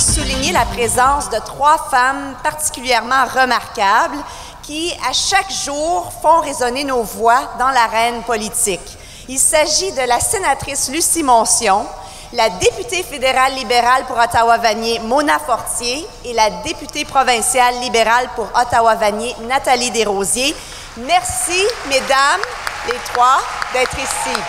souligner la présence de 3 femmes particulièrement remarquables qui, à chaque jour, font résonner nos voix dans l'arène politique. Il s'agit de la sénatrice Lucie Moncion, la députée fédérale libérale pour Ottawa-Vanier, Mona Fortier, et la députée provinciale libérale pour Ottawa-Vanier, Nathalie Desrosiers. Merci, mesdames, les 3, d'être ici.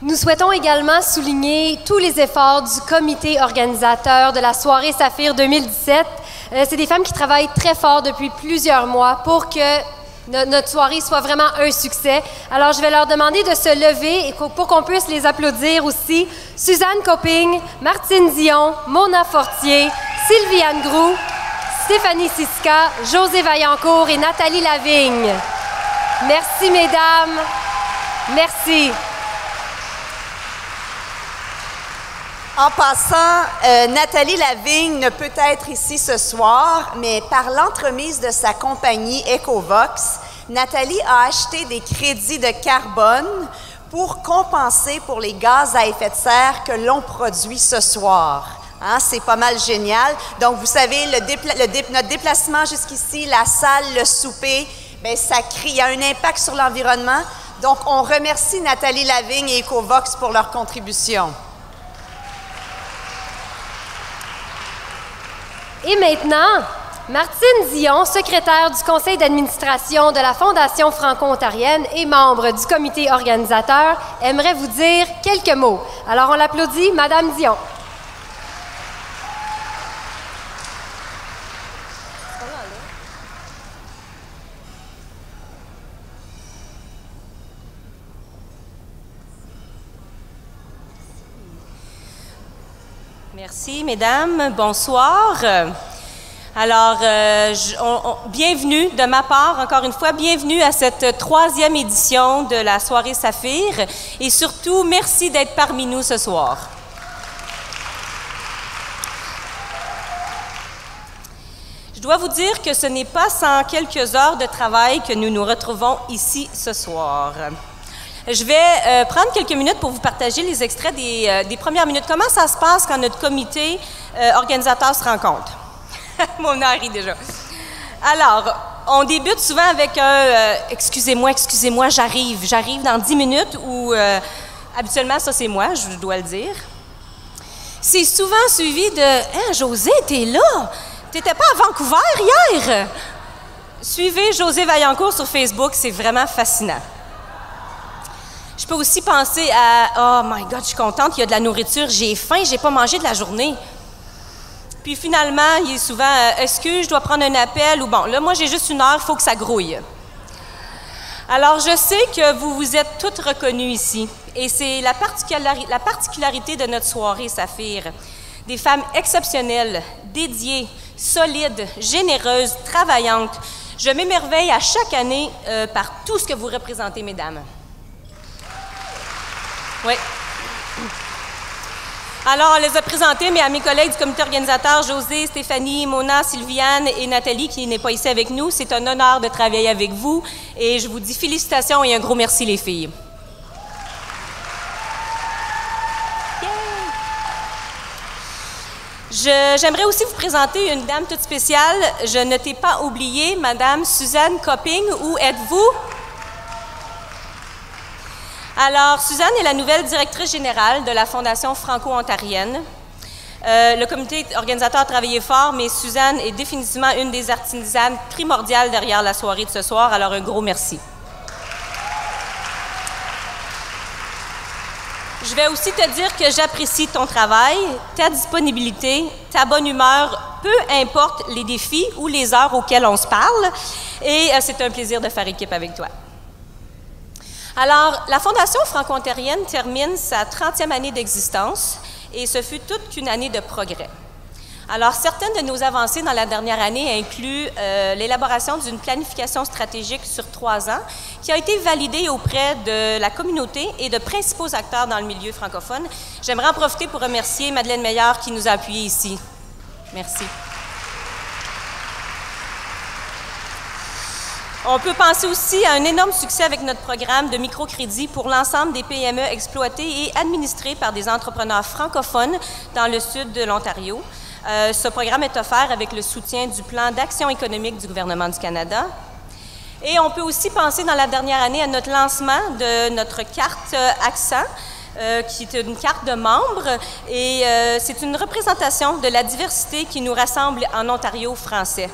Nous souhaitons également souligner tous les efforts du comité organisateur de la soirée Saphir 2017. C'est des femmes qui travaillent très fort depuis plusieurs mois pour que notre soirée soit vraiment un succès. Alors, je vais leur demander de se lever et pour qu'on puisse les applaudir aussi. Suzanne Copping, Martine Dion, Mona Fortier, Sylviane Groux, Stéphanie Siska, José Vaillancourt et Nathalie Lavigne. Merci, mesdames. Merci. En passant, Nathalie Lavigne ne peut être ici ce soir, mais par l'entremise de sa compagnie Ecovox, Nathalie a acheté des crédits de carbone pour compenser pour les gaz à effet de serre que l'on produit ce soir. Hein, c'est pas mal génial. Donc, vous savez, notre déplacement jusqu'ici, la salle, le souper, bien, il y a un impact sur l'environnement. Donc, on remercie Nathalie Lavigne et Ecovox pour leur contribution. Et maintenant, Martine Dion, secrétaire du conseil d'administration de la Fondation franco-ontarienne et membre du comité organisateur, aimerait vous dire quelques mots. Alors, on l'applaudit, Madame Dion. Merci, mesdames. Bonsoir. Alors, bienvenue de ma part, encore une fois, bienvenue à cette 3e édition de la soirée Saphir et surtout, merci d'être parmi nous ce soir. Je dois vous dire que ce n'est pas sans quelques heures de travail que nous nous retrouvons ici ce soir. Je vais prendre quelques minutes pour vous partager les extraits des premières minutes. Comment ça se passe quand notre comité organisateur se rencontre? Mon air rit déjà. Alors, on débute souvent avec un excusez-moi, j'arrive dans 10 minutes » ou habituellement, ça c'est moi, je dois le dire. C'est souvent suivi de « Hein, José, t'es là? T'étais pas à Vancouver hier? » Suivez José Vaillancourt sur Facebook, c'est vraiment fascinant. Je peux aussi penser à « Oh my God, je suis contente, il y a de la nourriture, j'ai faim, j'ai pas mangé de la journée. » Puis finalement, il est souvent « Excuse, je dois prendre un appel » ou « Bon, là, moi, j'ai juste 1 heure, il faut que ça grouille. » Alors, je sais que vous vous êtes toutes reconnues ici. Et c'est la particularité de notre soirée Saphir. Des femmes exceptionnelles, dédiées, solides, généreuses, travaillantes. Je m'émerveille à chaque année par tout ce que vous représentez, mesdames. Oui. Alors, on les a présentés, mais à mes collègues du comité organisateur, José, Stéphanie, Mona, Sylviane et Nathalie, qui n'est pas ici avec nous, c'est un honneur de travailler avec vous. Et je vous dis félicitations et un gros merci, les filles. J'aimerais aussi vous présenter une dame toute spéciale. Je ne t'ai pas oubliée, Madame Suzanne Copping. Où êtes-vous? Alors, Suzanne est la nouvelle directrice générale de la Fondation franco-ontarienne. Le comité organisateur a travaillé fort, mais Suzanne est définitivement une des artisanes primordiales derrière la soirée de ce soir. Alors, un gros merci. Je vais aussi te dire que j'apprécie ton travail, ta disponibilité, ta bonne humeur, peu importe les défis ou les heures auxquelles on se parle. Et c'est un plaisir de faire équipe avec toi. Alors, la Fondation franco-ontarienne termine sa 30e année d'existence et ce fut toute une année de progrès. Alors, certaines de nos avancées dans la dernière année incluent l'élaboration d'une planification stratégique sur 3 ans qui a été validée auprès de la communauté et de principaux acteurs dans le milieu francophone. J'aimerais en profiter pour remercier Madeleine Meillard qui nous a appuyés ici. Merci. On peut penser aussi à un énorme succès avec notre programme de microcrédit pour l'ensemble des PME exploitées et administrées par des entrepreneurs francophones dans le sud de l'Ontario. Ce programme est offert avec le soutien du plan d'action économique du gouvernement du Canada. Et on peut aussi penser dans la dernière année à notre lancement de notre carte Accent, qui est une carte de membres, et c'est une représentation de la diversité qui nous rassemble en Ontario français.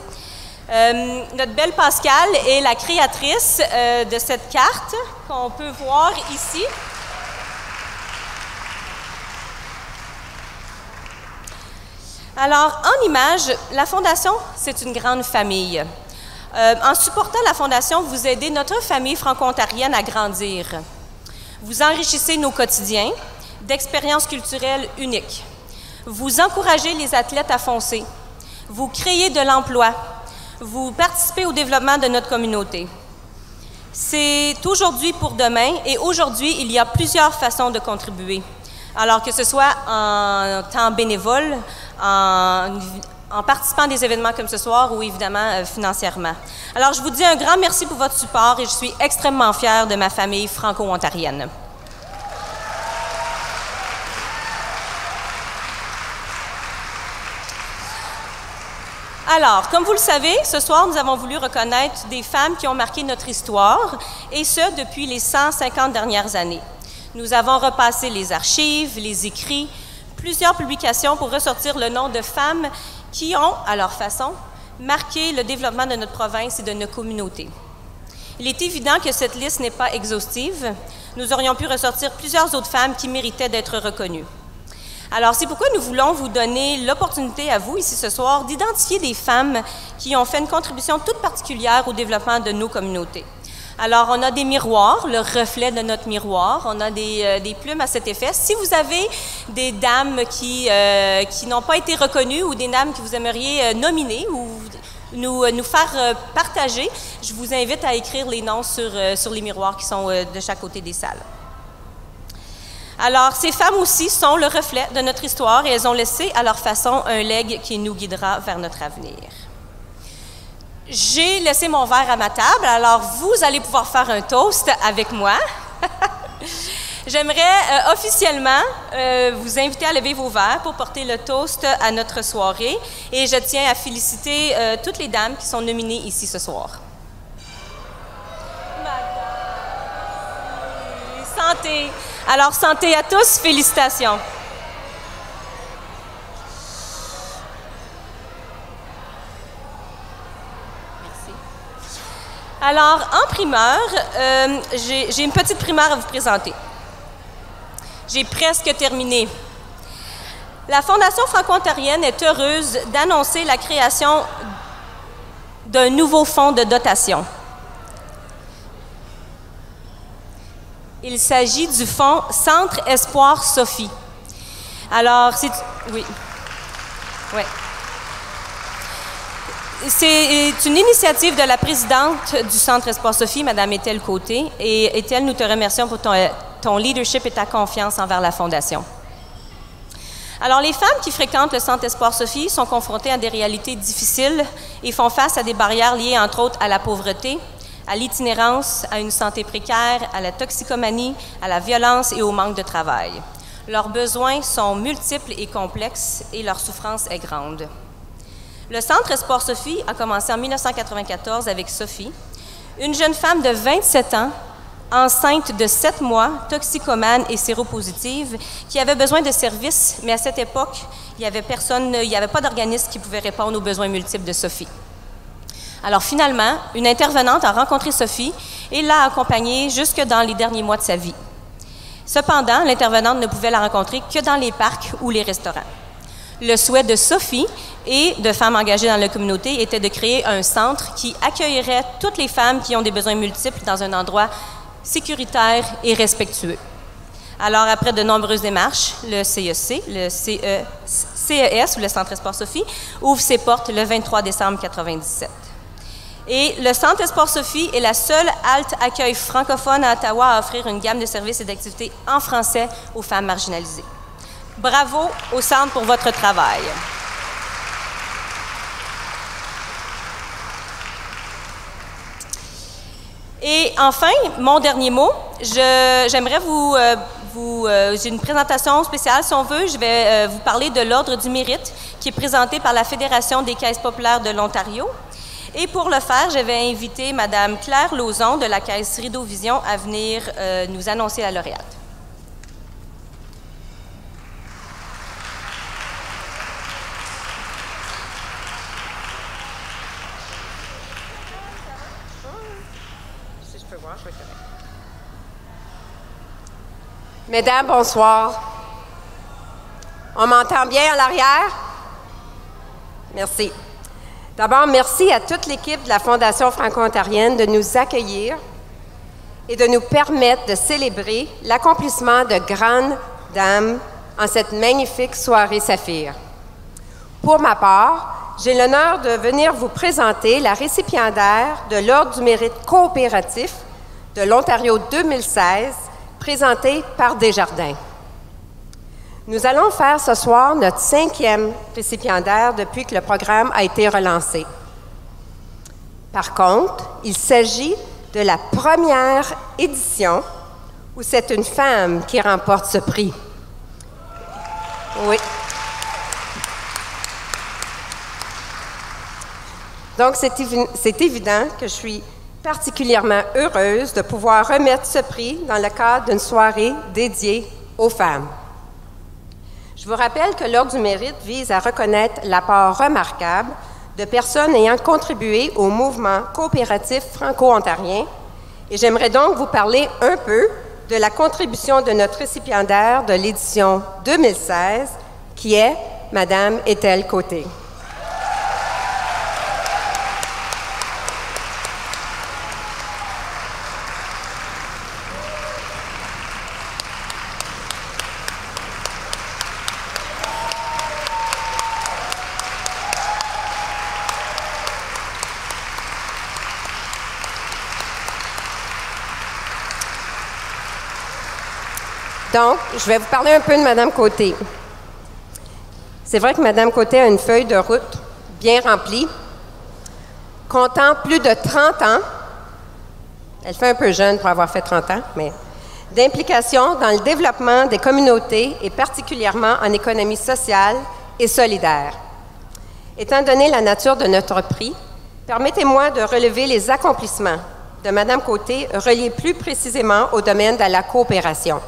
Notre belle Pascale est la créatrice de cette carte qu'on peut voir ici. Alors, en image, la Fondation, c'est une grande famille. En supportant la Fondation, vous aidez notre famille franco-ontarienne à grandir. Vous enrichissez nos quotidiens d'expériences culturelles uniques. Vous encouragez les athlètes à foncer. Vous créez de l'emploi. Vous participez au développement de notre communauté. C'est aujourd'hui pour demain, et aujourd'hui, il y a plusieurs façons de contribuer. Alors que ce soit en temps bénévole, en participant à des événements comme ce soir ou évidemment financièrement. Alors, je vous dis un grand merci pour votre support et je suis extrêmement fière de ma famille franco-ontarienne. Alors, comme vous le savez, ce soir, nous avons voulu reconnaître des femmes qui ont marqué notre histoire, et ce, depuis les 150 dernières années. Nous avons repassé les archives, les écrits, plusieurs publications pour ressortir le nom de femmes qui ont, à leur façon, marqué le développement de notre province et de nos communautés. Il est évident que cette liste n'est pas exhaustive. Nous aurions pu ressortir plusieurs autres femmes qui méritaient d'être reconnues. Alors, c'est pourquoi nous voulons vous donner l'opportunité à vous, ici ce soir, d'identifier des femmes qui ont fait une contribution toute particulière au développement de nos communautés. Alors, on a des miroirs, le reflet de notre miroir. On a des plumes à cet effet. Si vous avez des dames qui n'ont pas été reconnues ou des dames que vous aimeriez nominer ou nous faire partager, je vous invite à écrire les noms sur les miroirs qui sont de chaque côté des salles. Alors, ces femmes aussi sont le reflet de notre histoire et elles ont laissé à leur façon un legs qui nous guidera vers notre avenir. J'ai laissé mon verre à ma table, alors vous allez pouvoir faire un toast avec moi. J'aimerais officiellement vous inviter à lever vos verres pour porter le toast à notre soirée et je tiens à féliciter toutes les dames qui sont nominées ici ce soir. Santé! Alors, santé à tous, félicitations! Alors, en primeur, j'ai une petite primaire à vous présenter. J'ai presque terminé. La Fondation franco-ontarienne est heureuse d'annoncer la création d'un nouveau fonds de dotation. Il s'agit du fonds Centre Espoir Sophie. Alors, c'est... Oui. Oui. C'est une initiative de la présidente du Centre Espoir Sophie, Mme Étel Côté. Et Étel, nous te remercions pour ton leadership et ta confiance envers la Fondation. Alors, les femmes qui fréquentent le Centre Espoir Sophie sont confrontées à des réalités difficiles et font face à des barrières liées, entre autres, à la pauvreté, à l'itinérance, à une santé précaire, à la toxicomanie, à la violence et au manque de travail. Leurs besoins sont multiples et complexes et leur souffrance est grande. Le Centre Espoir Sophie a commencé en 1994 avec Sophie, une jeune femme de 27 ans, enceinte de 7 mois, toxicomane et séropositive, qui avait besoin de services, mais à cette époque, il n'y avait pas d'organisme qui pouvait répondre aux besoins multiples de Sophie. Alors finalement, une intervenante a rencontré Sophie et l'a accompagnée jusque dans les derniers mois de sa vie. Cependant, l'intervenante ne pouvait la rencontrer que dans les parcs ou les restaurants. Le souhait de Sophie et de femmes engagées dans la communauté était de créer un centre qui accueillerait toutes les femmes qui ont des besoins multiples dans un endroit sécuritaire et respectueux. Alors, après de nombreuses démarches, le CEC, le CES, ou le Centre Espoir Sophie, ouvre ses portes le 23 décembre 1997. Et le Centre Espoir Sophie est la seule halte accueil francophone à Ottawa à offrir une gamme de services et d'activités en français aux femmes marginalisées. Bravo au Centre pour votre travail. Et enfin, mon dernier mot, j'aimerais j'ai une présentation spéciale, si on veut. Je vais vous parler de l'Ordre du Mérite, qui est présenté par la Fédération des Caisses populaires de l'Ontario. Et pour le faire, je vais inviter Mme Claire Lauzon de la Caisse Rideau Vision à venir nous annoncer la lauréate. Mesdames, bonsoir. On m'entend bien à l'arrière? Merci. D'abord, merci à toute l'équipe de la Fondation franco-ontarienne de nous accueillir et de nous permettre de célébrer l'accomplissement de grandes dames en cette magnifique soirée Saphir. Pour ma part, j'ai l'honneur de venir vous présenter la récipiendaire de l'Ordre du Mérite coopératif de l'Ontario 2016, présentée par Desjardins. Nous allons faire ce soir notre 5e récipiendaire depuis que le programme a été relancé. Par contre, il s'agit de la première édition où c'est une femme qui remporte ce prix. Oui. Donc, c'est évident que je suis particulièrement heureuse de pouvoir remettre ce prix dans le cadre d'une soirée dédiée aux femmes. Je vous rappelle que l'Ordre du Mérite vise à reconnaître l'apport remarquable de personnes ayant contribué au mouvement coopératif franco-ontarien et j'aimerais donc vous parler un peu de la contribution de notre récipiendaire de l'édition 2016, qui est Mme Ethel Côté. Donc, je vais vous parler un peu de Mme Côté. C'est vrai que Mme Côté a une feuille de route bien remplie, comptant plus de 30 ans, elle fait un peu jeune pour avoir fait 30 ans, mais d'implication dans le développement des communautés et particulièrement en économie sociale et solidaire. Étant donné la nature de notre prix, permettez-moi de relever les accomplissements de Mme Côté reliés plus précisément au domaine de la coopération.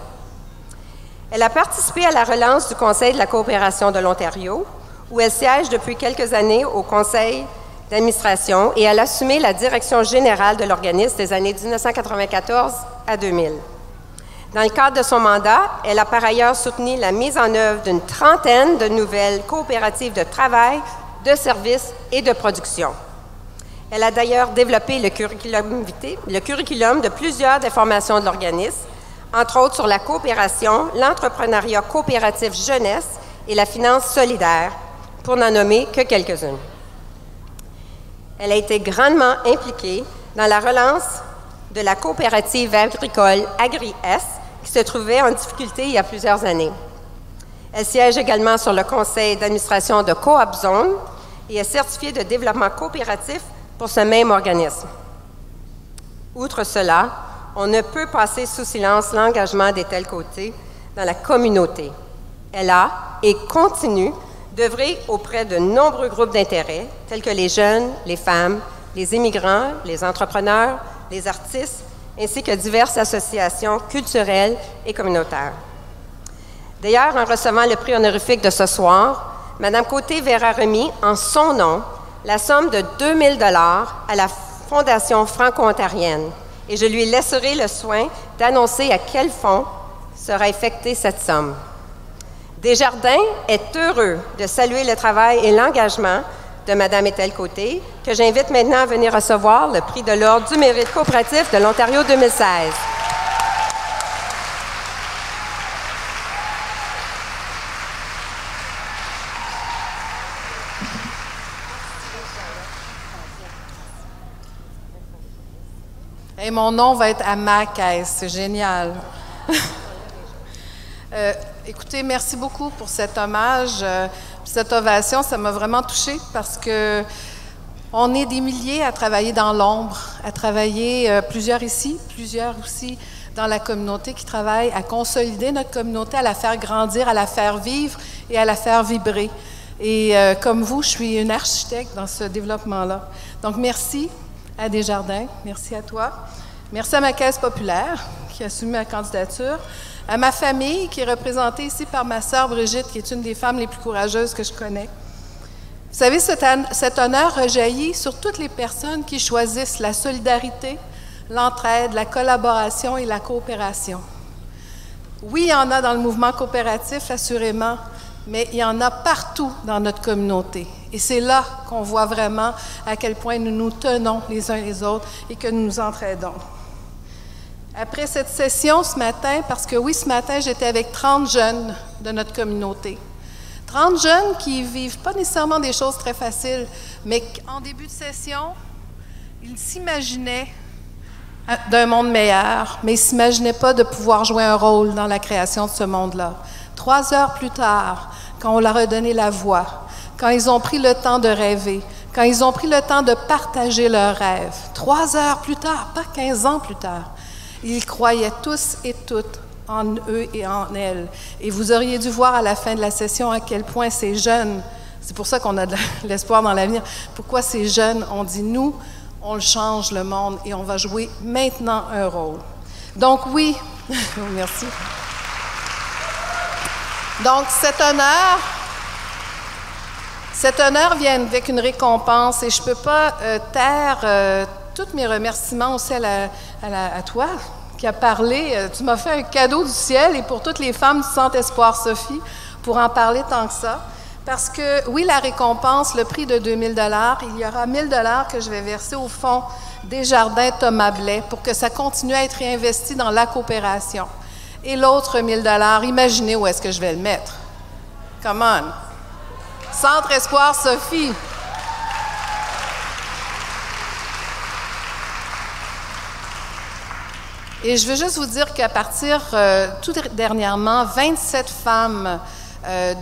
Elle a participé à la relance du Conseil de la coopération de l'Ontario, où elle siège depuis quelques années au Conseil d'administration et elle a assumé la direction générale de l'organisme des années 1994 à 2000. Dans le cadre de son mandat, elle a par ailleurs soutenu la mise en œuvre d'une trentaine de nouvelles coopératives de travail, de services et de production. Elle a d'ailleurs développé le curriculum de plusieurs des formations de l'organisme, entre autres sur la coopération, l'entrepreneuriat coopératif jeunesse et la finance solidaire, pour n'en nommer que quelques-unes. Elle a été grandement impliquée dans la relance de la coopérative agricole Agri-S, qui se trouvait en difficulté il y a plusieurs années. Elle siège également sur le conseil d'administration de Coop Zone et est certifiée de développement coopératif pour ce même organisme. Outre cela, on ne peut passer sous silence l'engagement d'Ethel Côté dans la communauté. Elle a et continue d'œuvrer auprès de nombreux groupes d'intérêt, tels que les jeunes, les femmes, les immigrants, les entrepreneurs, les artistes, ainsi que diverses associations culturelles et communautaires. D'ailleurs, en recevant le prix honorifique de ce soir, Mme Côté verra remis en son nom la somme de 2 000 $ à la Fondation franco-ontarienne. Et je lui laisserai le soin d'annoncer à quel fonds sera affectée cette somme. Desjardins est heureux de saluer le travail et l'engagement de Mme Ethel Côté, que j'invite maintenant à venir recevoir le prix de l'Ordre du Mérite coopératif de l'Ontario 2016. Et mon nom va être à ma caisse. C'est génial. Écoutez, merci beaucoup pour cet hommage, cette ovation. Ça m'a vraiment touchée parce que On est des milliers à travailler dans l'ombre, à travailler, plusieurs ici, plusieurs aussi dans la communauté qui travaillent à consolider notre communauté, à la faire grandir, à la faire vivre et à la faire vibrer. Et comme vous, je suis une architecte dans ce développement-là. Donc, merci à Desjardins, merci à toi. Merci à ma Caisse populaire qui a soumis ma candidature, à ma famille qui est représentée ici par ma sœur Brigitte, qui est une des femmes les plus courageuses que je connais. Vous savez, cet honneur rejaillit sur toutes les personnes qui choisissent la solidarité, l'entraide, la collaboration et la coopération. Oui, il y en a dans le mouvement coopératif, assurément, mais il y en a partout dans notre communauté. Et c'est là qu'on voit vraiment à quel point nous nous tenons les uns les autres et que nous nous entraidons. Après cette session ce matin, parce que oui, ce matin, j'étais avec 30 jeunes de notre communauté. 30 jeunes qui vivent pas nécessairement des choses très faciles, mais en début de session, ils s'imaginaient d'un monde meilleur, mais ils ne s'imaginaient pas de pouvoir jouer un rôle dans la création de ce monde-là. 3 heures plus tard, quand on leur a donné la voix, quand ils ont pris le temps de rêver, quand ils ont pris le temps de partager leurs rêves, 3 heures plus tard, pas 15 ans plus tard, ils croyaient tous et toutes en eux et en elles. Et vous auriez dû voir à la fin de la session à quel point ces jeunes, c'est pour ça qu'on a de l'espoir dans l'avenir, pourquoi ces jeunes ont dit « nous, on le change le monde et on va jouer maintenant un rôle ». Donc oui, merci. Donc cet honneur vient avec une récompense et je ne peux pas taire tous mes remerciements aussi à toi qui a parlé. Tu m'as fait un cadeau du ciel et pour toutes les femmes du Centre Espoir Sophie, pour en parler tant que ça. Parce que, oui, la récompense, le prix de 2 000 $, il y aura 1 000 $ que je vais verser au fonds Desjardins Thomas Blais pour que ça continue à être réinvesti dans la coopération. Et l'autre 1 000 $, imaginez où est-ce que je vais le mettre. Come on! Centre Espoir Sophie. Et je veux juste vous dire qu'à partir, tout dernièrement, 27 femmes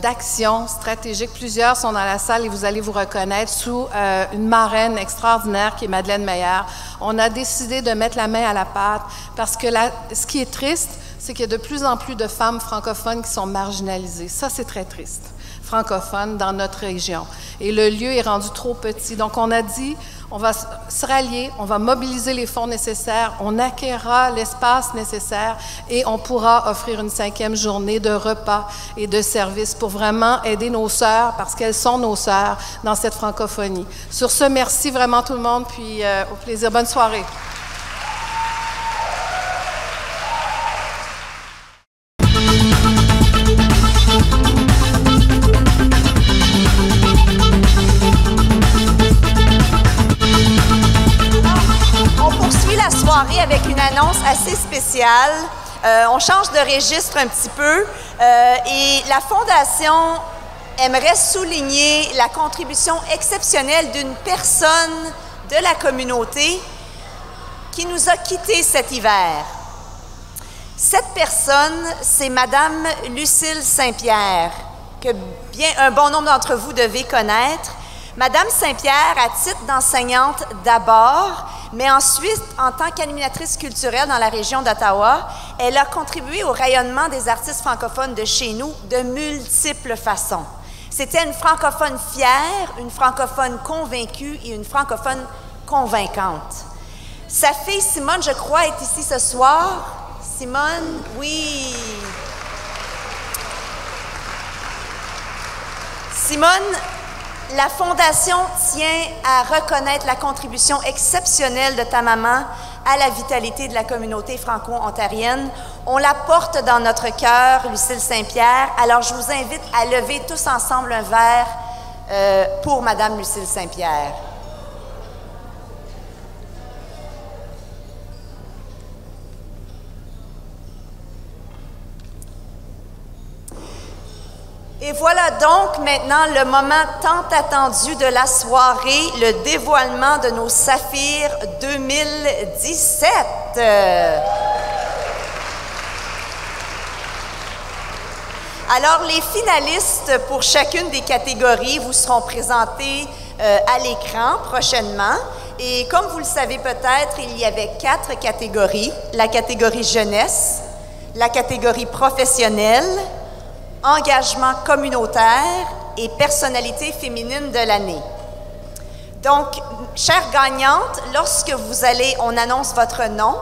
d'action stratégique, plusieurs sont dans la salle et vous allez vous reconnaître, sous une marraine extraordinaire qui est Madeleine Meyer. On a décidé de mettre la main à la pâte parce que ce qui est triste, c'est qu'il y a de plus en plus de femmes francophones qui sont marginalisées. Ça, c'est très triste, francophones dans notre région. Et le lieu est rendu trop petit. Donc, on a dit, on va se rallier, on va mobiliser les fonds nécessaires, on acquérera l'espace nécessaire et on pourra offrir une 5e journée de repas et de services pour vraiment aider nos sœurs, parce qu'elles sont nos sœurs, dans cette francophonie. Sur ce, merci vraiment tout le monde, puis au plaisir. Bonne soirée. Avec une annonce assez spéciale. On change de registre un petit peu et la Fondation aimerait souligner la contribution exceptionnelle d'une personne de la communauté qui nous a quittés cet hiver. Cette personne, c'est Madame Lucille Saint-Pierre, que un bon nombre d'entre vous devez connaître. Madame Saint-Pierre, à titre d'enseignante d'abord, mais ensuite, en tant qu'animatrice culturelle dans la région d'Ottawa, elle a contribué au rayonnement des artistes francophones de chez nous de multiples façons. C'était une francophone fière, une francophone convaincue et une francophone convaincante. Sa fille Simone, je crois, est ici ce soir. Simone, oui. Simone, la Fondation tient à reconnaître la contribution exceptionnelle de ta maman à la vitalité de la communauté franco-ontarienne. On la porte dans notre cœur, Lucille Saint-Pierre. Alors, je vous invite à lever tous ensemble un verre pour Madame Lucille Saint-Pierre. Et voilà donc maintenant le moment tant attendu de la soirée, le dévoilement de nos Saphirs 2017. Alors, les finalistes pour chacune des catégories vous seront présentés à l'écran prochainement. Et comme vous le savez peut-être, il y avait 4 catégories. La catégorie jeunesse, la catégorie professionnelle, engagement communautaire et personnalité féminine de l'année. Donc, chères gagnantes, lorsque on annonce votre nom,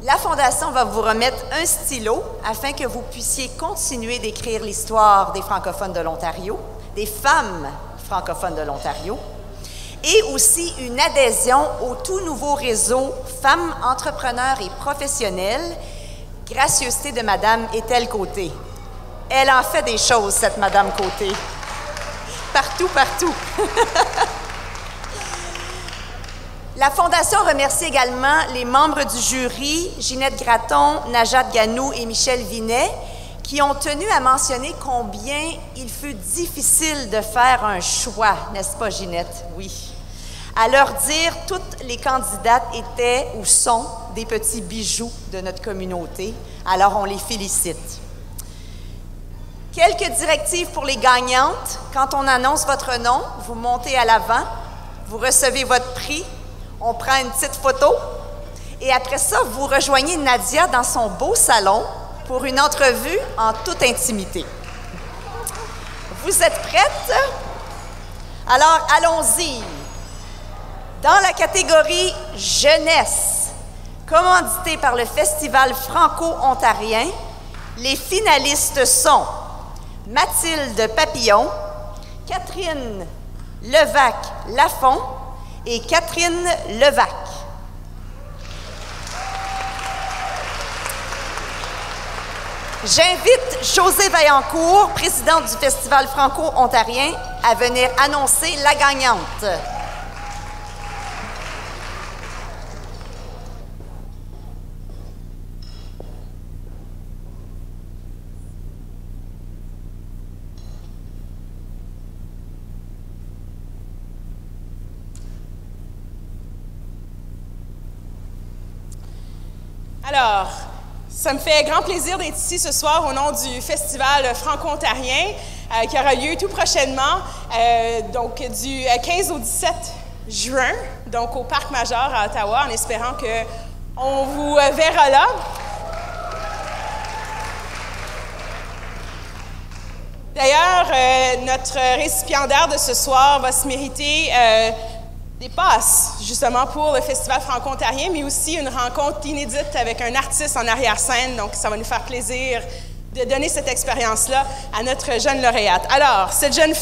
la Fondation va vous remettre un stylo afin que vous puissiez continuer d'écrire l'histoire des francophones de l'Ontario, des femmes francophones de l'Ontario, et aussi une adhésion au tout nouveau réseau Femmes entrepreneurs et professionnelles, gracieuseté de Madame Ethel Côté. Elle en fait des choses, cette Madame Côté. Partout, partout. La Fondation remercie également les membres du jury, Ginette Gratton, Najat Ganou et Michel Vinet, qui ont tenu à mentionner combien il fut difficile de faire un choix, n'est-ce pas, Ginette? Oui. À leur dire, toutes les candidates étaient ou sont des petits bijoux de notre communauté, alors on les félicite. Quelques directives pour les gagnantes. Quand on annonce votre nom, vous montez à l'avant, vous recevez votre prix, on prend une petite photo et après ça, vous rejoignez Nadia dans son beau salon pour une entrevue en toute intimité. Vous êtes prêtes? Alors, allons-y. Dans la catégorie jeunesse, commanditée par le Festival franco-ontarien, les finalistes sont Mathilde Papillon, Catherine Levac-Lafont et Catherine Levac. J'invite Josée Vaillancourt, présidente du Festival franco-ontarien, à venir annoncer la gagnante. Alors, ça me fait grand plaisir d'être ici ce soir au nom du Festival franco-ontarien qui aura lieu tout prochainement, donc du 15 au 17 juin, donc au Parc Major à Ottawa, en espérant qu'on vous verra là. D'ailleurs, notre récipiendaire de ce soir va se mériter des passes, justement, pour le Festival franco-ontarien, mais aussi une rencontre inédite avec un artiste en arrière-scène. Donc, ça va nous faire plaisir de donner cette expérience-là à notre jeune lauréate. Alors, cette jeune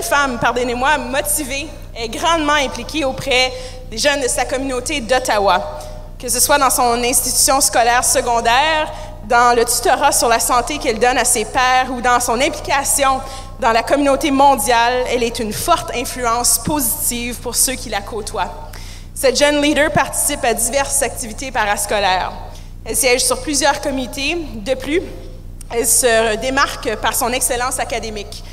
femme, pardonnez-moi, motivée, est grandement impliquée auprès des jeunes de sa communauté d'Ottawa, que ce soit dans son institution scolaire secondaire, dans le tutorat sur la santé qu'elle donne à ses pairs ou dans son implication dans la communauté mondiale. Elle est une forte influence positive pour ceux qui la côtoient. Cette jeune leader participe à diverses activités parascolaires. Elle siège sur plusieurs comités. De plus, elle se démarque par son excellence académique.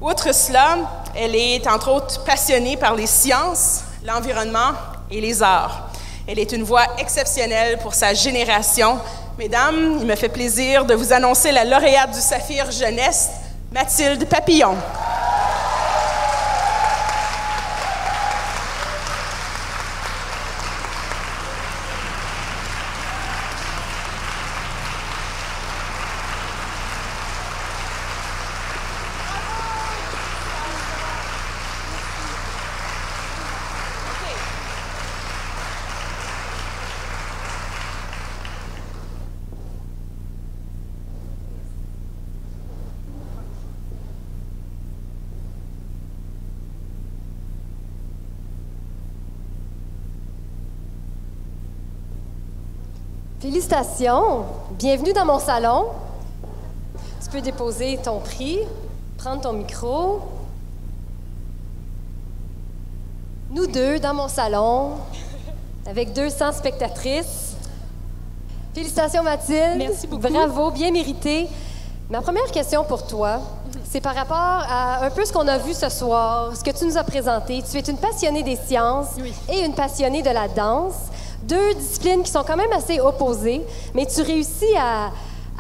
Outre cela, elle est entre autres passionnée par les sciences, l'environnement et les arts. Elle est une voix exceptionnelle pour sa génération. Mesdames, il me fait plaisir de vous annoncer la lauréate du Saphir Jeunesse, Mathilde Papillon. Félicitations! Bienvenue dans mon salon. Tu peux déposer ton prix, prendre ton micro. Nous deux dans mon salon, avec 200 spectatrices. Félicitations, Mathilde. Merci beaucoup. Bravo, bien mérité. Ma première question pour toi, c'est par rapport à un peu ce qu'on a vu ce soir, ce que tu nous as présenté. Tu es une passionnée des sciences et une passionnée de la danse. Deux disciplines qui sont quand même assez opposées, mais tu réussis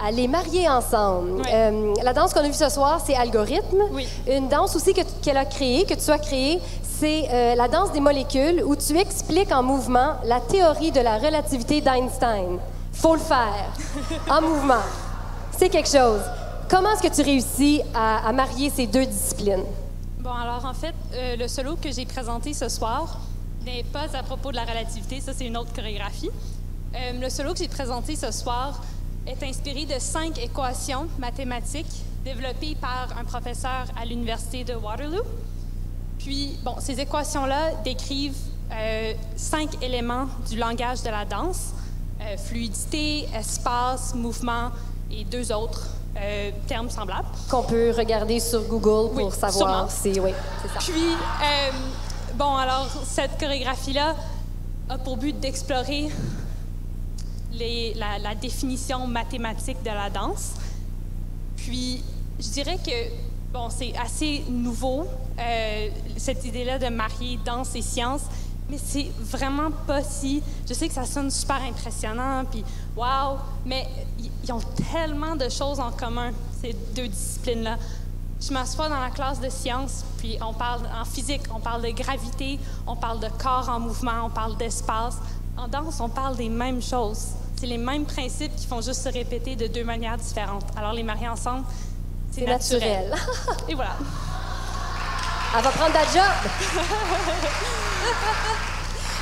à les marier ensemble. Oui. La danse qu'on a vue ce soir, c'est Algorithme. Oui. Une danse aussi qu'elle a créée, que tu as créée, c'est la danse des molécules, où tu expliques en mouvement la théorie de la relativité d'Einstein. Faut le faire, en mouvement. C'est quelque chose. Comment est-ce que tu réussis à marier ces deux disciplines? Bon, alors en fait, le solo que j'ai présenté ce soir n'est pas à propos de la relativité, ça c'est une autre chorégraphie. Le solo que j'ai présenté ce soir est inspiré de 5 équations mathématiques développées par un professeur à l'Université de Waterloo. Puis, bon, ces équations-là décrivent 5 éléments du langage de la danse, fluidité, espace, mouvement et 2 autres termes semblables. Qu'on peut regarder sur Google pour savoir si... Oui, c'est ça. Puis, bon, alors, cette chorégraphie-là a pour but d'explorer la définition mathématique de la danse. Puis, je dirais que, bon, c'est assez nouveau, cette idée-là de marier danse et science, mais c'est vraiment pas si... Je sais que ça sonne super impressionnant, puis wow, mais ils ont tellement de choses en commun, ces deux disciplines-là. Je m'assois dans la classe de sciences, puis on parle en physique, on parle de gravité, on parle de corps en mouvement, on parle d'espace. En danse, on parle des mêmes choses. C'est les mêmes principes qui font juste se répéter de 2 manières différentes. Alors, les marier ensemble, c'est naturel. Et voilà. Elle va prendre ta job!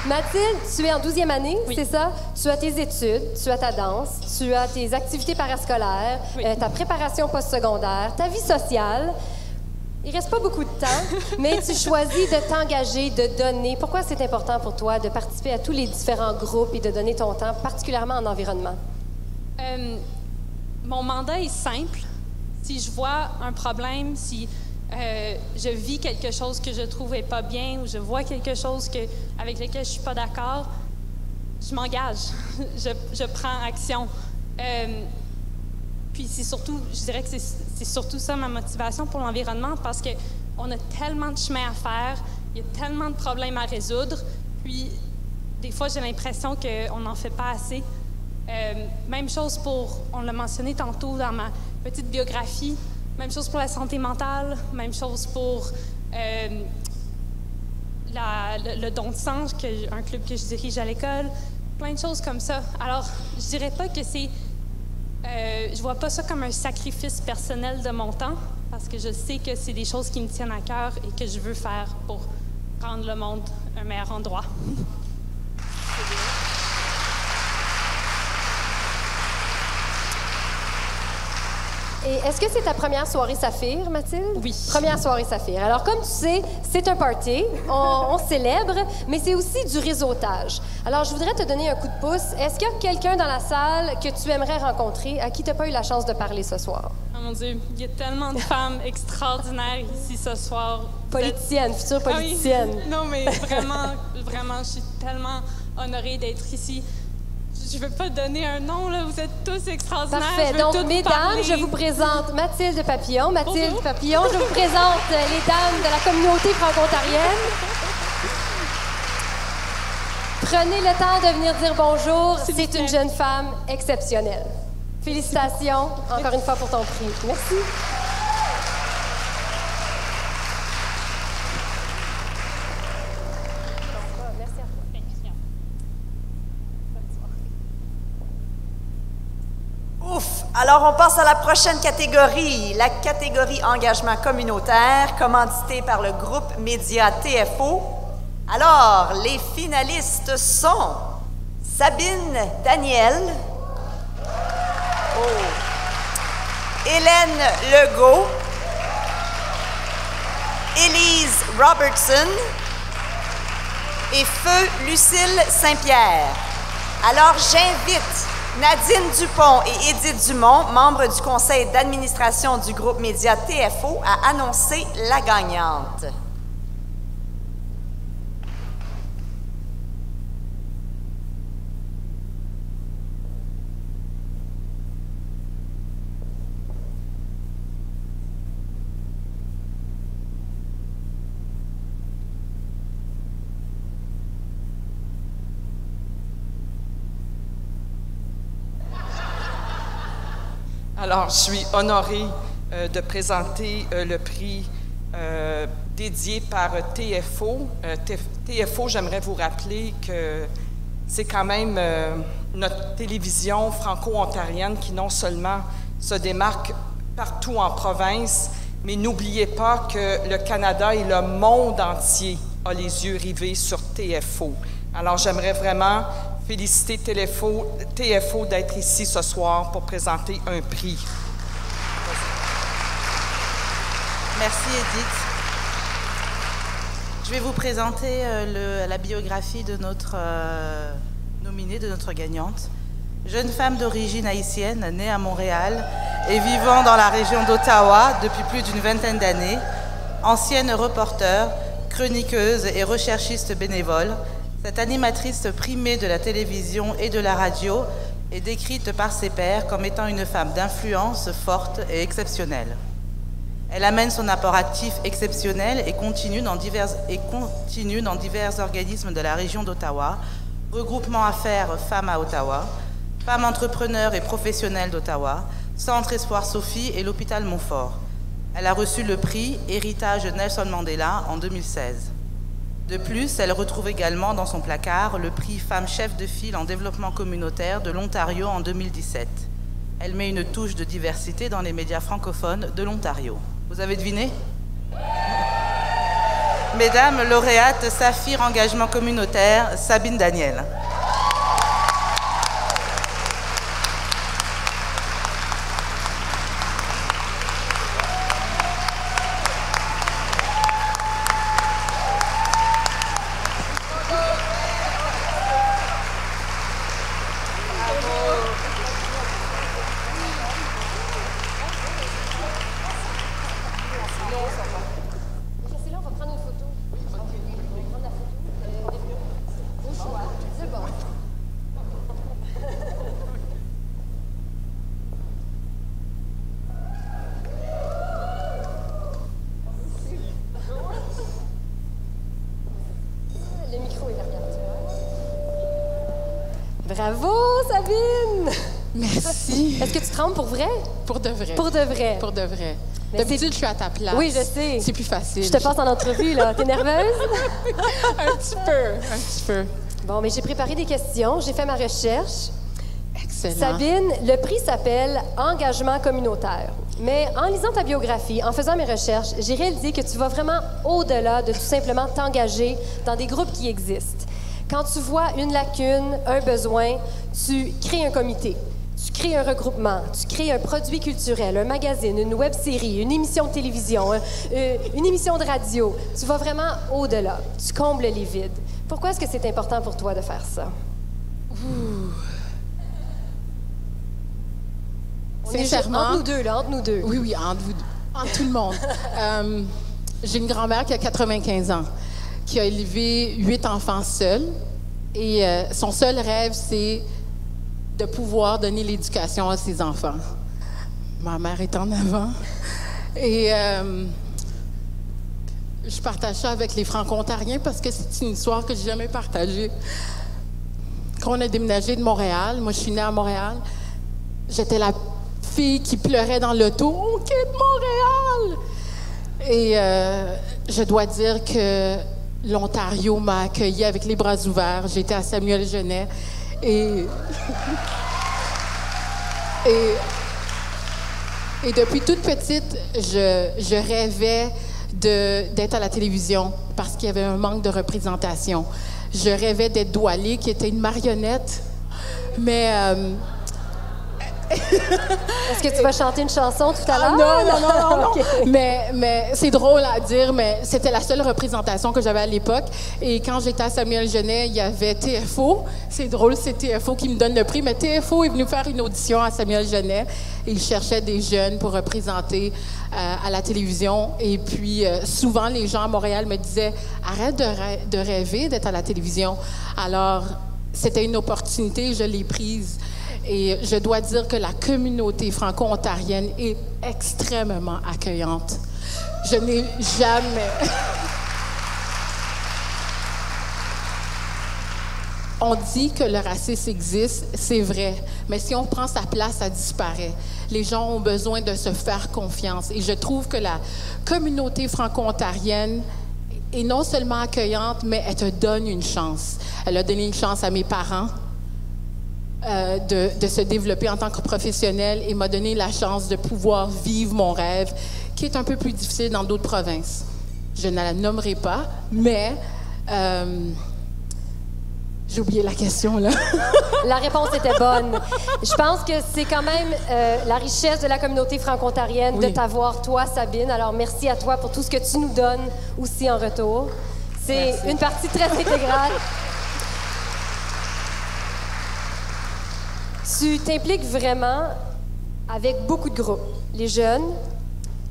Mathilde, tu es en 12e année, c'est ça? Tu as tes études, tu as ta danse, tu as tes activités parascolaires, ta préparation postsecondaire, ta vie sociale. Il reste pas beaucoup de temps, mais tu choisis de t'engager, de donner. Pourquoi c'est important pour toi de participer à tous les différents groupes et de donner ton temps, particulièrement en environnement? Mon mandat est simple. Si je vois un problème, si je vis quelque chose que je trouve est pas bien ou je vois quelque chose avec lequel je suis pas d'accord, je m'engage, je prends action. Puis c'est surtout, je dirais que c'est surtout ça ma motivation pour l'environnement parce qu'on a tellement de chemin à faire, il y a tellement de problèmes à résoudre, puis des fois j'ai l'impression qu'on n'en fait pas assez. Même chose pour, on l'a mentionné tantôt dans ma petite biographie, même chose pour la santé mentale, même chose pour le don de sang, un club que je dirige à l'école, plein de choses comme ça. Alors, je dirais pas que c'est... je vois pas ça comme un sacrifice personnel de mon temps, parce que je sais que c'est des choses qui me tiennent à cœur et que je veux faire pour rendre le monde un meilleur endroit. Et est-ce que c'est ta première soirée Saphir, Mathilde? Oui. Première soirée Saphir. Alors, comme tu sais, c'est un party, on célèbre, mais c'est aussi du réseautage. Alors, je voudrais te donner un coup de pouce. Est-ce qu'il y a quelqu'un dans la salle que tu aimerais rencontrer, à qui tu n'as pas eu la chance de parler ce soir? Oh mon Dieu, il y a tellement de femmes extraordinaires ici ce soir. Politicienne, future politicienne. Ah oui. Non, mais vraiment, vraiment, je suis tellement honorée d'être ici. Je ne veux pas donner un nom, là. Vous êtes tous extraordinaires. Parfait. Donc, mesdames, je vous présente Mathilde Papillon. Mathilde Bonjour. Papillon, je vous présente les dames de la communauté franco-ontarienne. Prenez le temps de venir dire bonjour. C'est une jeune femme exceptionnelle. Félicitations, encore une fois, pour ton prix. Merci. Ouf! Alors, on passe à la prochaine catégorie, la catégorie engagement communautaire, commanditée par le groupe média TFO. Alors, les finalistes sont Sabine Daniel, Hélène Legault, Élise Robertson et Feu Lucille Saint-Pierre. Alors, j'invite Nadine Dupont et Édith Dumont, membres du conseil d'administration du groupe média TFO, à annoncer la gagnante. Alors, je suis honorée de présenter le prix dédié par TFO. TFO, j'aimerais vous rappeler que c'est quand même notre télévision franco-ontarienne qui non seulement se démarque partout en province, mais n'oubliez pas que le Canada et le monde entier ont les yeux rivés sur TFO. Alors, j'aimerais vraiment féliciter TFO d'être ici ce soir pour présenter un prix. Merci, Edith. Je vais vous présenter la biographie de notre nominée, de notre gagnante. Jeune femme d'origine haïtienne, née à Montréal et vivant dans la région d'Ottawa depuis plus d'une vingtaine d'années, ancienne reporter, chroniqueuse et recherchiste bénévole, cette animatrice primée de la télévision et de la radio est décrite par ses pairs comme étant une femme d'influence forte et exceptionnelle. Elle amène son apport actif exceptionnel et continue dans divers organismes de la région d'Ottawa, Regroupement Affaires Femmes à Ottawa, Femmes entrepreneurs et professionnelles d'Ottawa, Centre Espoir Sophie et l'hôpital Montfort. Elle a reçu le prix Héritage Nelson Mandela en 2016. De plus, elle retrouve également dans son placard le prix Femme chef de file en développement communautaire de l'Ontario en 2017. Elle met une touche de diversité dans les médias francophones de l'Ontario. Vous avez deviné? Mesdames lauréates Saphir Engagement communautaire, Sabine Daniel. Bravo, Sabine! Merci. Est-ce que tu trembles pour vrai? Pour de vrai. Pour de vrai. Pour de vrai. D'habitude, je suis à ta place. Oui, je sais. C'est plus facile. Je te passe en entrevue, là. T'es nerveuse? Un petit peu. Bon, mais j'ai préparé des questions. J'ai fait ma recherche. Excellent. Sabine, le prix s'appelle Engagement communautaire. Mais en lisant ta biographie, en faisant mes recherches, j'ai réalisé que tu vas vraiment au-delà de tout simplement t'engager dans des groupes qui existent. Quand tu vois une lacune, un besoin, tu crées un comité, tu crées un regroupement, tu crées un produit culturel, un magazine, une web-série, une émission de télévision, une émission de radio. Tu vas vraiment au-delà. Tu combles les vides. Pourquoi est-ce que c'est important pour toi de faire ça? Sincèrement, entre nous deux, là, entre nous deux. Oui, entre vous deux. Entre tout le monde. J'ai une grand-mère qui a 95 ans, qui a élevé 8 enfants seule. Et son seul rêve, c'est de pouvoir donner l'éducation à ses enfants. Ma mère est en avant. Et je partage ça avec les Franco-Ontariens parce que c'est une histoire que je n'ai jamais partagée. Quand on a déménagé de Montréal, moi je suis née à Montréal, j'étais la fille qui pleurait dans l'auto. On quitte Montréal! Et je dois dire que l'Ontario m'a accueillie avec les bras ouverts. J'étais à Samuel Genet et depuis toute petite, je rêvais d'être à la télévision parce qu'il y avait un manque de représentation. Je rêvais d'être Doualé, qui était une marionnette, mais... Est-ce que tu vas chanter une chanson tout à l'heure? Non. Okay. Mais c'est drôle à dire, mais c'était la seule représentation que j'avais à l'époque. Et quand j'étais à Samuel Genet, il y avait TFO. C'est drôle, c'est TFO qui me donne le prix, mais TFO est venu faire une audition à Samuel Genet et il cherchait des jeunes pour représenter à la télévision. Et puis, souvent, les gens à Montréal me disaient « Arrête de rêver d'être à la télévision. » Alors, c'était une opportunité, je l'ai prise. Et je dois dire que la communauté franco-ontarienne est extrêmement accueillante. Je n'ai jamais... On dit que le racisme existe, c'est vrai, mais si on prend sa place, ça disparaît. Les gens ont besoin de se faire confiance. Et je trouve que la communauté franco-ontarienne est non seulement accueillante, mais elle te donne une chance. Elle a donné une chance à mes parents de se développer en tant que professionnel et m'a donné la chance de pouvoir vivre mon rêve, qui est un peu plus difficile dans d'autres provinces. Je ne la nommerai pas, mais... j'ai oublié la question, là. La réponse était bonne. Je pense que c'est quand même la richesse de la communauté franco-ontarienne de t'avoir, toi, Sabine. Alors, merci à toi pour tout ce que tu nous donnes aussi en retour. C'est une partie très intégrale. Tu t'impliques vraiment avec beaucoup de groupes. Les jeunes,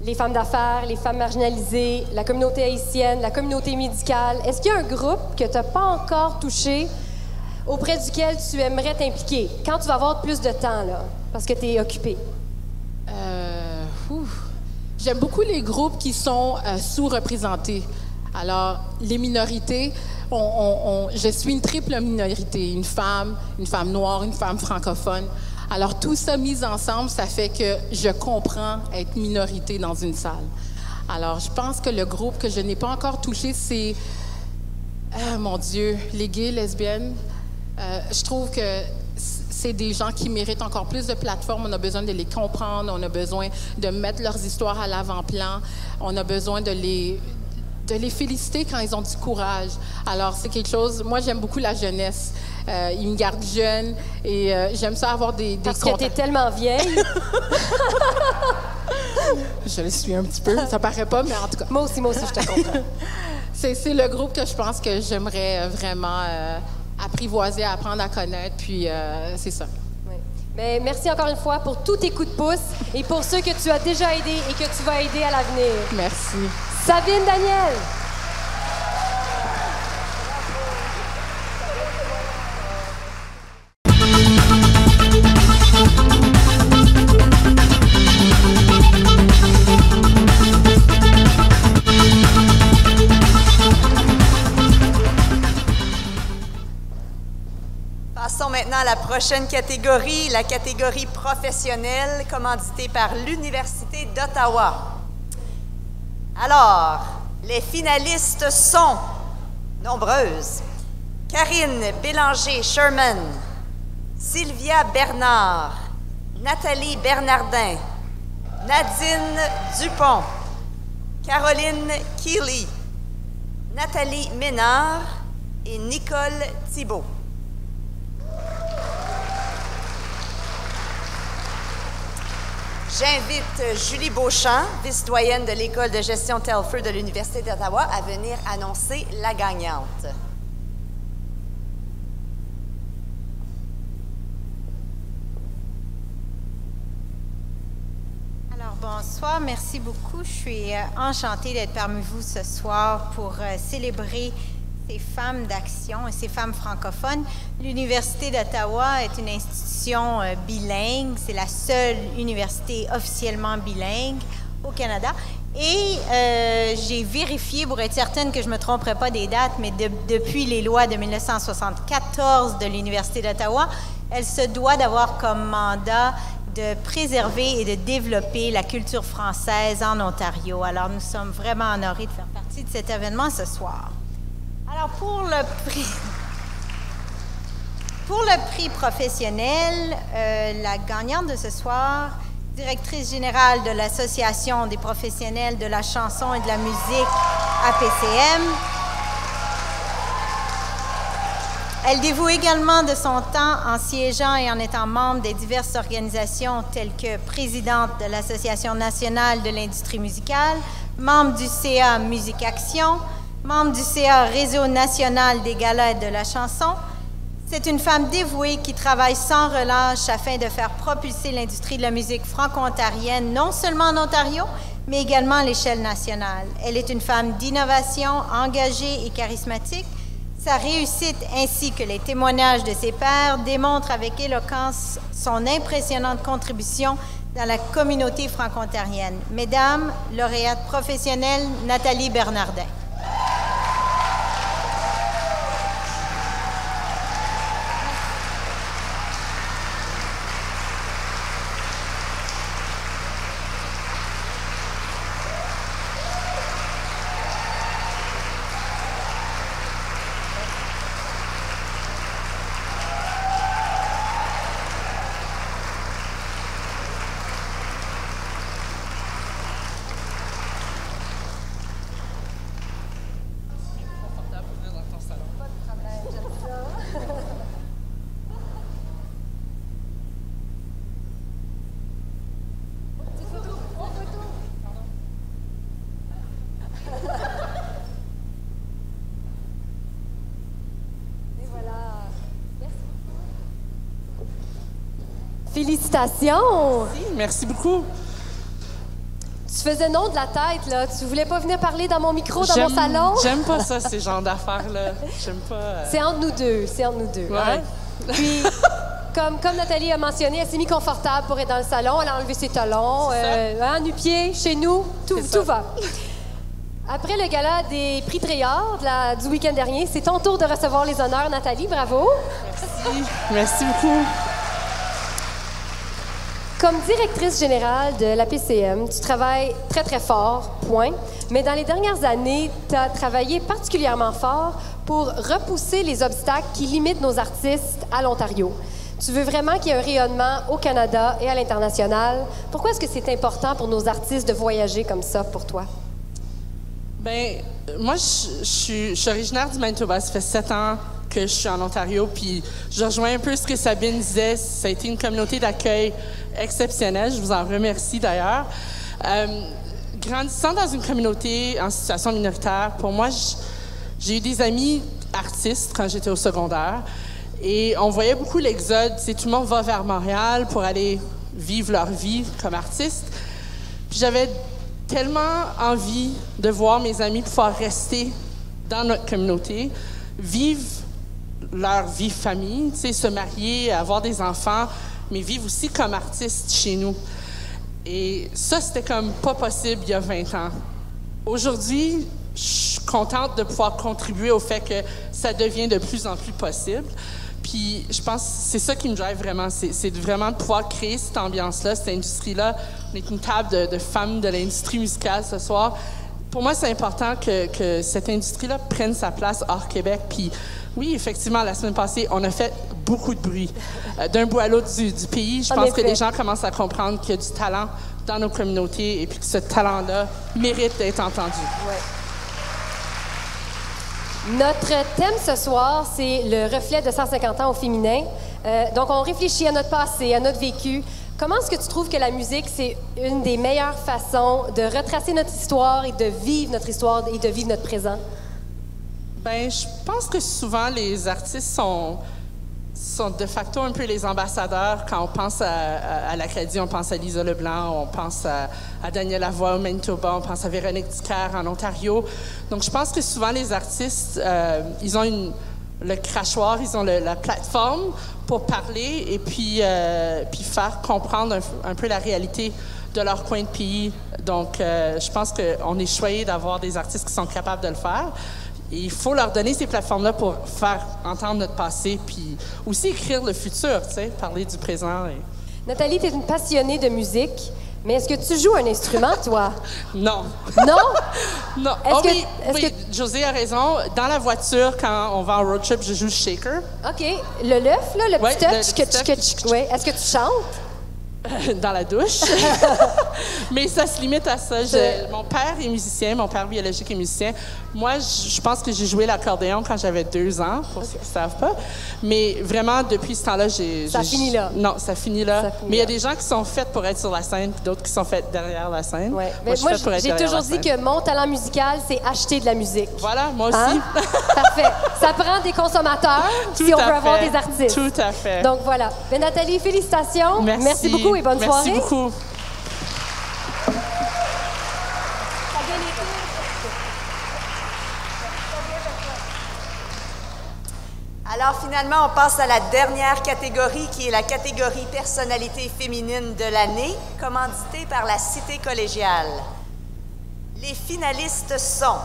les femmes d'affaires, les femmes marginalisées, la communauté haïtienne, la communauté médicale. Est-ce qu'il y a un groupe que tu n'as pas encore touché auprès duquel tu aimerais t'impliquer quand tu vas avoir plus de temps, là, parce que tu es occupé? J'aime beaucoup les groupes qui sont sous-représentés. Alors, les minorités, je suis une triple minorité, une femme noire, une femme francophone. Alors, tout ça mis ensemble, ça fait que je comprends être minorité dans une salle. Alors, je pense que le groupe que je n'ai pas encore touché, c'est, mon Dieu, les gays, lesbiennes. Je trouve que c'est des gens qui méritent encore plus de plateformes. On a besoin de les comprendre, on a besoin de mettre leurs histoires à l'avant-plan, on a besoin de les féliciter quand ils ont du courage. Alors, c'est quelque chose... Moi, j'aime beaucoup la jeunesse. Ils me gardent jeune et j'aime ça avoir des Parce que t'es tellement vieille. Je le suis un petit peu. Ça paraît pas, mais en tout cas... Moi aussi, je te comprends. C'est le groupe que je pense que j'aimerais vraiment apprivoiser, apprendre à connaître, puis c'est ça. Oui. Mais merci encore une fois pour tous tes coups de pouce et pour ceux que tu as déjà aidés et que tu vas aider à l'avenir. Merci. Sabine Daniel. Passons maintenant à la prochaine catégorie, la catégorie professionnelle, commanditée par l'Université d'Ottawa. Alors, les finalistes sont nombreuses. Karine Bélanger-Sherman, Sylvia Bernard, Nathalie Bernardin, Nadine Dupont, Caroline Keeley, Nathalie Ménard et Nicole Thibault. J'invite Julie Beauchamp, vice-doyenne de l'École de gestion Telford de l'Université d'Ottawa, à venir annoncer la gagnante. Alors, bonsoir, merci beaucoup. Je suis enchantée d'être parmi vous ce soir pour célébrer ces femmes d'action et ces femmes francophones. L'Université d'Ottawa est une institution bilingue. C'est la seule université officiellement bilingue au Canada. Et j'ai vérifié pour être certaine que je ne me tromperai pas des dates, mais depuis les lois de 1974 de l'Université d'Ottawa, elle se doit d'avoir comme mandat de préserver et de développer la culture française en Ontario. Alors, nous sommes vraiment honorés de faire partie de cet événement ce soir. Alors, pour le prix professionnel, la gagnante de ce soir, directrice générale de l'Association des professionnels de la chanson et de la musique APCM. Elle dévoue également de son temps en siégeant et en étant membre des diverses organisations telles que présidente de l'Association nationale de l'industrie musicale, membre du CA Musique Action, membre du CA Réseau national des galas de la chanson. C'est une femme dévouée qui travaille sans relâche afin de faire propulser l'industrie de la musique franco-ontarienne, non seulement en Ontario, mais également à l'échelle nationale. Elle est une femme d'innovation, engagée et charismatique. Sa réussite ainsi que les témoignages de ses pairs démontrent avec éloquence son impressionnante contribution dans la communauté franco-ontarienne. Mesdames, lauréate professionnelle Nathalie Bernardin. Félicitations! Merci beaucoup. Tu faisais non de la tête, là. Tu voulais pas venir parler dans mon micro, dans mon salon? J'aime pas ça, ces genres d'affaires-là. J'aime pas... C'est entre nous deux, Ouais. Hein? Puis, comme Nathalie a mentionné, elle s'est mise confortable pour être dans le salon. Elle a enlevé ses talons, nu-pieds, chez nous, tout va. Après le gala des prix Tréhard du week-end dernier, c'est ton tour de recevoir les honneurs, Nathalie. Bravo. Merci. Merci beaucoup. Comme directrice générale de la PCM, tu travailles très, très fort, point. Mais dans les dernières années, tu as travaillé particulièrement fort pour repousser les obstacles qui limitent nos artistes à l'Ontario. Tu veux vraiment qu'il y ait un rayonnement au Canada et à l'international. Pourquoi est-ce que c'est important pour nos artistes de voyager comme ça pour toi? Bien, moi, je suis originaire du Manitoba. Ça fait 7 ans que je suis en Ontario, puis je rejoins un peu ce que Sabine disait. Ça a été une communauté d'accueil exceptionnelle. Je vous en remercie d'ailleurs. Grandissant dans une communauté en situation minoritaire, pour moi, j'ai eu des amis artistes quand j'étais au secondaire. Et on voyait beaucoup l'exode. Tout le monde va vers Montréal pour aller vivre leur vie comme artiste. Puis j'avais tellement envie de voir mes amis pouvoir rester dans notre communauté, vivre leur vie famille, se marier, avoir des enfants, mais vivre aussi comme artiste chez nous. Et ça, c'était comme pas possible il y a 20 ans. Aujourd'hui, je suis contente de pouvoir contribuer au fait que ça devient de plus en plus possible. Puis je pense que c'est ça qui me drive vraiment, c'est vraiment de pouvoir créer cette ambiance-là, cette industrie-là. On est une table de femmes de l'industrie musicale ce soir. Pour moi, c'est important que cette industrie-là prenne sa place hors Québec. Puis oui, effectivement, la semaine passée, on a fait beaucoup de bruit. D'un bout à l'autre du pays, je pense que les gens commencent à comprendre qu'il y a du talent dans nos communautés et puis que ce talent-là mérite d'être entendu. Ouais. Notre thème ce soir, c'est le reflet de 150 ans au féminin. Donc, on réfléchit à notre passé, à notre vécu. Comment est-ce que tu trouves que la musique, c'est une des meilleures façons de retracer notre histoire et de vivre notre histoire et de vivre notre présent? Bien, je pense que souvent, les artistes sont de facto un peu les ambassadeurs. Quand on pense à l'Acadie, on pense à Lisa Leblanc, on pense à Daniel Lavoie au Manitoba, on pense à Véronique Dicker en Ontario. Donc, je pense que souvent, les artistes, ils ont le crachoir, ils ont la plateforme pour parler et puis faire comprendre un peu la réalité de leur coin de pays. Donc, je pense qu'on est choyé d'avoir des artistes qui sont capables de le faire. Et il faut leur donner ces plateformes-là pour faire entendre notre passé, puis aussi écrire le futur, parler du présent. Nathalie, tu es une passionnée de musique, mais est-ce que tu joues un instrument, toi? Non. Non? Non. Oui, José a raison. Dans la voiture, quand on va en road trip, je joue le shaker. OK. Le leuf, là, le petit touch. Ouais. Est-ce que tu chantes? Dans la douche. Mais ça se limite à ça. Mon père est musicien, mon père biologique est musicien. Moi, je pense que j'ai joué l'accordéon quand j'avais 2 ans, pour ceux qui ne savent pas. Mais vraiment, depuis ce temps-là, Ça finit là. Non, ça finit là. Mais il y a des gens qui sont faits pour être sur la scène, puis d'autres qui sont faits derrière la scène. Ouais. Moi, j'ai toujours dit que mon talent musical, c'est acheter de la musique. Voilà, moi aussi. Parfait. Ça prend des consommateurs si on veut avoir des artistes. Tout à fait. Donc voilà. Nathalie, félicitations. Merci beaucoup et bonne soirée. Merci beaucoup. Alors finalement, on passe à la dernière catégorie qui est la catégorie personnalité féminine de l'année, commanditée par la Cité collégiale. Les finalistes sont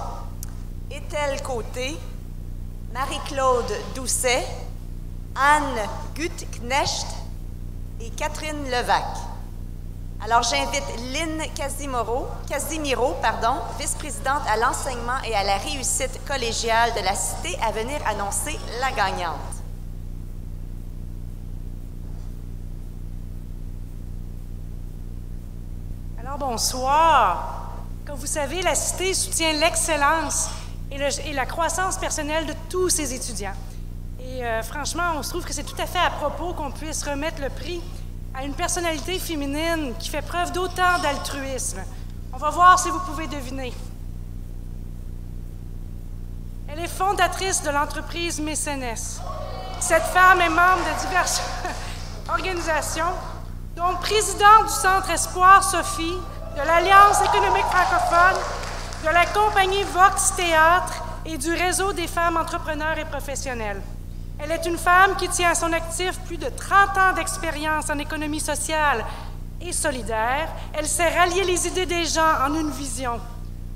Ethel Côté, Marie-Claude Doucet, Anne Gutknecht et Catherine Levac. Alors, j'invite Lynn Casimiro, vice-présidente à l'enseignement et à la réussite collégiale de la Cité, à venir annoncer la gagnante. Alors, bonsoir. Comme vous savez, la Cité soutient l'excellence et la croissance personnelle de tous ses étudiants. Et franchement, on se trouve que c'est tout à fait à propos qu'on puisse remettre le prix à une personnalité féminine qui fait preuve d'autant d'altruisme. On va voir si vous pouvez deviner. Elle est fondatrice de l'entreprise Mécénès. Cette femme est membre de diverses organisations Donc, présidente du Centre Espoir Sophie, de l'Alliance économique francophone, de la compagnie Vox Théâtre et du réseau des femmes entrepreneurs et professionnelles. Elle est une femme qui tient à son actif plus de 30 ans d'expérience en économie sociale et solidaire. Elle sait rallier les idées des gens en une vision.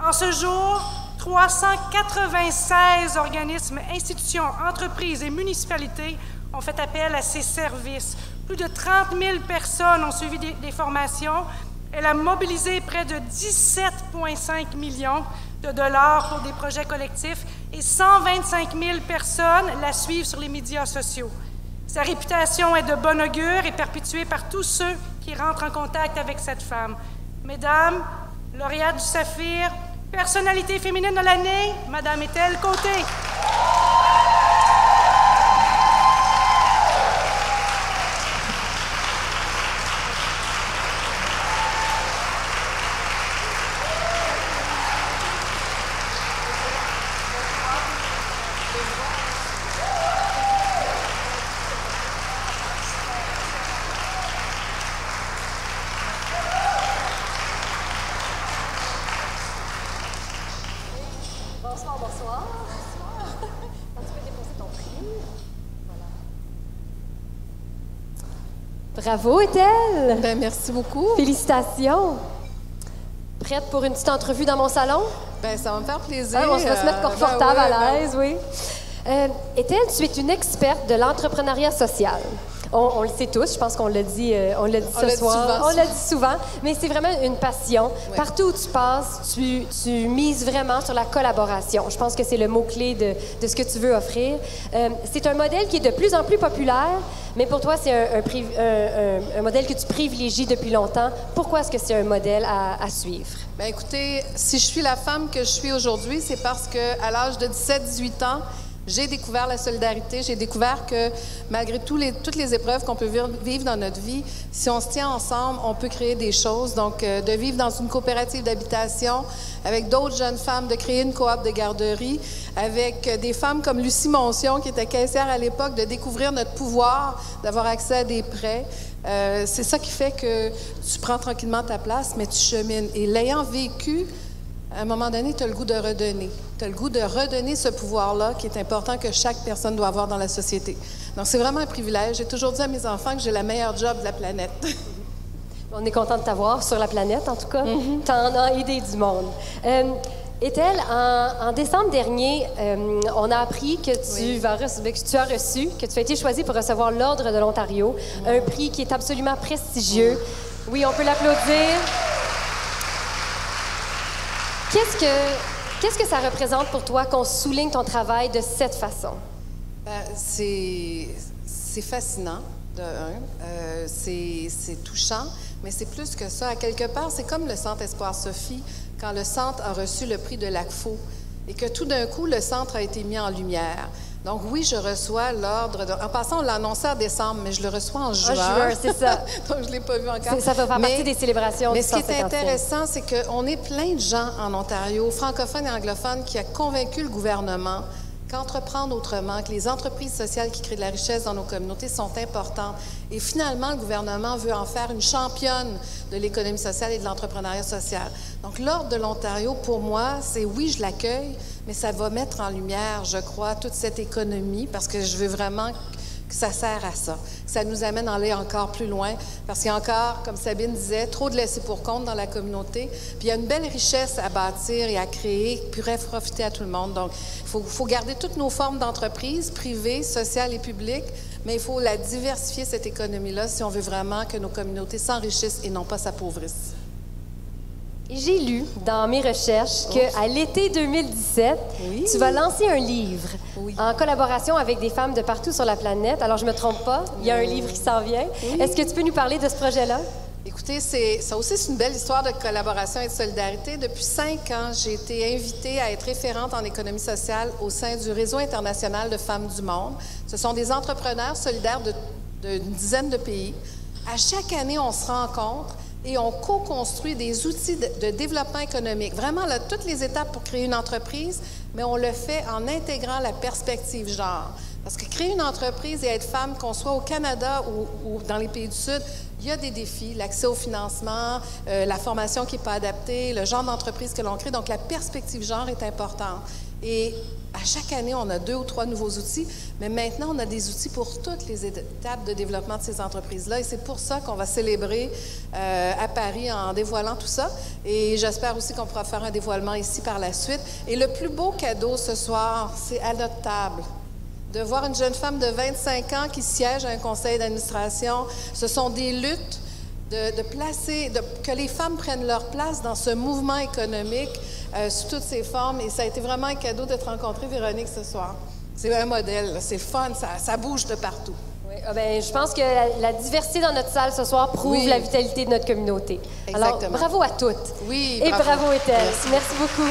En ce jour, 396 organismes, institutions, entreprises et municipalités ont fait appel à ses services. Plus de 30 000 personnes ont suivi des formations. Elle a mobilisé près de 17,5 millions de dollars pour des projets collectifs et 125 000 personnes la suivent sur les médias sociaux. Sa réputation est de bon augure et perpétuée par tous ceux qui rentrent en contact avec cette femme. Mesdames, lauréate du Saphir, personnalité féminine de l'année, Madame Ethel Côté. Bravo, Ethel! Bien, merci beaucoup. Félicitations! Prête pour une petite entrevue dans mon salon? Bien, ça va me faire plaisir. On va se mettre confortable, ben, à l'aise, oui. Ethel, tu es une experte de l'entrepreneuriat social. On le sait tous, je pense qu'on l'a dit, ce soir. On l'a dit souvent, mais c'est vraiment une passion. Oui. Partout où tu passes, tu mises vraiment sur la collaboration. Je pense que c'est le mot-clé de ce que tu veux offrir. C'est un modèle qui est de plus en plus populaire, mais pour toi, c'est un modèle que tu privilégies depuis longtemps. Pourquoi est-ce que c'est un modèle à suivre? Bien, écoutez, si je suis la femme que je suis aujourd'hui, c'est parce qu'à l'âge de 17-18 ans, j'ai découvert la solidarité, j'ai découvert que malgré toutes les épreuves qu'on peut vivre dans notre vie, si on se tient ensemble, on peut créer des choses. Donc, de vivre dans une coopérative d'habitation avec d'autres jeunes femmes, de créer une coop de garderie, avec des femmes comme Lucie Moncion, qui était caissière à l'époque, de découvrir notre pouvoir, d'avoir accès à des prêts. C'est ça qui fait que tu prends tranquillement ta place, mais tu chemines. Et l'ayant vécu, à un moment donné, tu as le goût de redonner. Tu as le goût de redonner ce pouvoir-là qui est important que chaque personne doit avoir dans la société. Donc, c'est vraiment un privilège. J'ai toujours dit à mes enfants que j'ai le meilleur job de la planète. On est content de t'avoir sur la planète, en tout cas. T'en as aidé du monde. Ethel, en décembre dernier, on a appris que tu as été choisie pour recevoir l'Ordre de l'Ontario, un prix qui est absolument prestigieux. Oui, on peut l'applaudir. Qu'est-ce que ça représente pour toi qu'on souligne ton travail de cette façon? C'est fascinant, de un. C'est touchant, mais c'est plus que ça. À quelque part, c'est comme le Centre Espoir Sophie, quand le Centre a reçu le prix de l'ACFO et que tout d'un coup, le Centre a été mis en lumière. Donc oui, je reçois l'ordre. En passant, on l'a annoncé en décembre, mais je le reçois en juin. En juin, c'est ça. Donc je ne l'ai pas vu encore. Ça va faire partie des célébrations. Mais ce qui est intéressant, c'est qu'on est plein de gens en Ontario, francophones et anglophones, qui a convaincu le gouvernement qu'entreprendre autrement, que les entreprises sociales qui créent de la richesse dans nos communautés sont importantes. Et finalement, le gouvernement veut en faire une championne de l'économie sociale et de l'entrepreneuriat social. Donc, l'Ordre de l'Ontario, pour moi, c'est oui, je l'accueille, mais ça va mettre en lumière, je crois, toute cette économie, parce que je veux vraiment que ça sert à ça, que ça nous amène à aller encore plus loin, parce qu'il y a encore, comme Sabine disait, trop de laissés pour compte dans la communauté, puis il y a une belle richesse à bâtir et à créer qui pourrait profiter à tout le monde. Donc, il faut garder toutes nos formes d'entreprise, privées, sociales et publiques, mais il faut la diversifier, cette économie-là, si on veut vraiment que nos communautés s'enrichissent et non pas s'appauvrissent. J'ai lu dans mes recherches qu'à l'été 2017, tu vas lancer un livre en collaboration avec des femmes de partout sur la planète. Alors, je ne me trompe pas, il y a un livre qui s'en vient. Est-ce que tu peux nous parler de ce projet-là? Écoutez, ça aussi, c'est une belle histoire de collaboration et de solidarité. Depuis 5 ans, j'ai été invitée à être référente en économie sociale au sein du Réseau international de femmes du monde. Ce sont des entrepreneurs solidaires d'une dizaine de pays. À chaque année, on se rencontre et on co-construit des outils de développement économique. Vraiment, là, toutes les étapes pour créer une entreprise, mais on le fait en intégrant la perspective genre. Parce que créer une entreprise et être femme, qu'on soit au Canada ou dans les pays du Sud, Il y a des défis, l'accès au financement, la formation qui n'est pas adaptée, le genre d'entreprise que l'on crée. Donc, la perspective genre est importante. Et à chaque année, on a 2 ou 3 nouveaux outils, mais maintenant, on a des outils pour toutes les étapes de développement de ces entreprises-là. Et c'est pour ça qu'on va célébrer à Paris en dévoilant tout ça. Et j'espère aussi qu'on pourra faire un dévoilement ici par la suite. Et le plus beau cadeau ce soir, c'est à notre table. De voir une jeune femme de 25 ans qui siège à un conseil d'administration. Ce sont des luttes que les femmes prennent leur place dans ce mouvement économique sous toutes ses formes. Et ça a été vraiment un cadeau de te rencontrer, Véronique, ce soir. C'est un modèle, c'est fun, ça bouge de partout. Oui, je pense que la diversité dans notre salle ce soir prouve la vitalité de notre communauté. Exactement. Alors, bravo à toutes. Oui, et bravo Ethel. Merci beaucoup.